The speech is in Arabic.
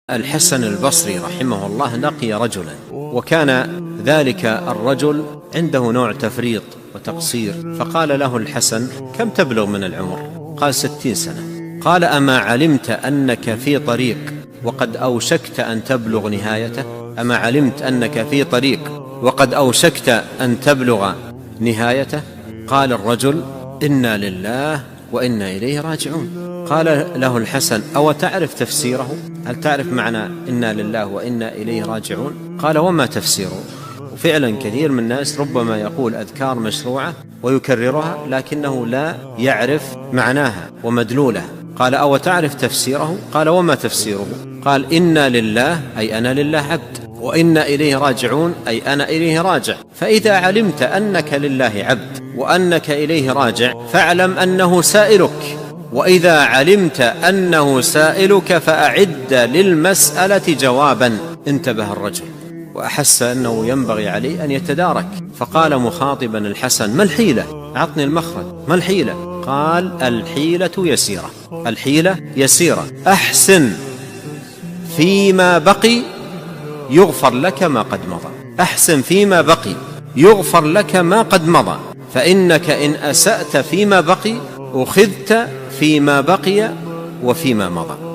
الحسن البصري رحمه الله لقي رجلا، وكان ذلك الرجل عنده نوع تفريط وتقصير، فقال له الحسن: كم تبلغ من العمر؟ قال: 60 سنة. قال: أما علمت أنك في طريق وقد أوشكت أن تبلغ نهايته؟ أما علمت أنك في طريق وقد أوشكت أن تبلغ نهايته؟ قال الرجل: إنا لله وإنا إليه راجعون. قال له الحسن: أو تعرف تفسيره؟ هل تعرف معنى إنا لله وإنا إليه راجعون؟ قال: وما تفسيره؟ وفعلا كثير من الناس ربما يقول أذكار مشروعة ويكررها لكنه لا يعرف معناها ومدلولها. قال: أو تعرف تفسيره؟ قال: وما تفسيره؟ قال: إنا لله أي أنا لله عبد، وإنا إليه راجعون أي أنا إليه راجع. فإذا علمت أنك لله عبد وأنك إليه راجع فاعلم أنه سائلك، وإذا علمت أنه سائلك فأعد للمسألة جوابا. انتبه الرجل وأحس أنه ينبغي عليه أن يتدارك، فقال مخاطبا الحسن: ما الحيلة؟ أعطني المخرج، ما الحيلة؟ قال: الحيلة يسيرة، الحيلة يسيرة، أحسن فيما بقي يغفر لك ما قد مضى. أحسن فيما بقي يغفر لك ما قد مضى، فإنك إن أسأت فيما بقي أخذت فيما بقي وفيما مضى.